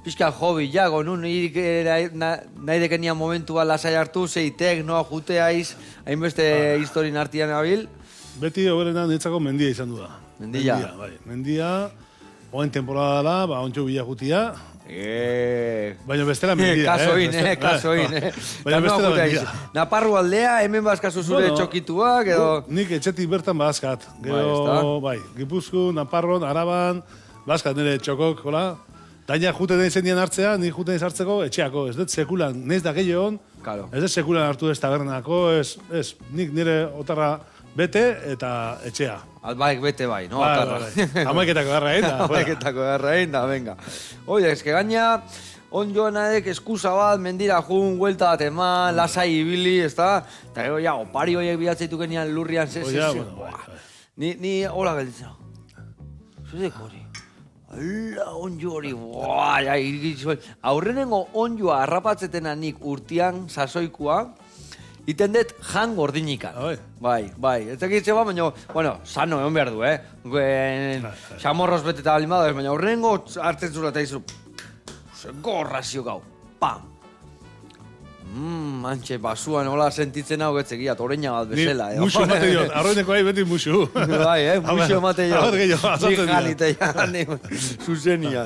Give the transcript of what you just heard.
pixka hobi jago, nun nahi dekenia momentua lasai hartu, zeitek, noa juteaiz, hainbeste historien artian abil. Beti oberena niretzako mendia izan du da. Mendia? Bai. Mendia, oen temporada dela, ontsu bila jutia. Baina bestela mendia, Kasoin. Baina bestela mendia. Naparru aldea, hemen bazkazu zure txokituak, edo... Nik etxetik bertan bazkat. Gero, bai, Gipuzkoa, Naparron, Araban, bazkat nire txokok, hola. Daina juten den zendian hartzea, nik juten hartzeko etxeako. Ez dut sekulan, nez da gehiagon, ez dut sekulan hartu ez tabernako, ez, nik nire otarra bete eta etxea. Albaek bete bai, no? Amaiketako garra egin da. Amaiketako garra egin da, venga. Oye, eske gaina, on joanadek eskusa bat, mendira jun, huelta bat eman, lasai ibili, ez da? Eta gero, ja, opari horiek bilatzeitu genian lurrian, Ni hola gelditzen. Zuzek hori. Ala, onjo hori, aurrenengo onjoa harrapatzetena nik urtian sasoikua, iten dut jan gordinikan. Bai. Ez dakitze bat, baina, bueno, sano egon behar du, Xamorroz beteta balin bada, baina aurrenengo hartzen zula eta izu, gorrazio gau, pam. Antxe, basuan hola sentitzen hau getzekiat, oreina bat bezala. Muxu emate diot, arroineko beti muxu. Bai, muxu emate diot. Abar gehiago, Nik janite jan, zuzenia.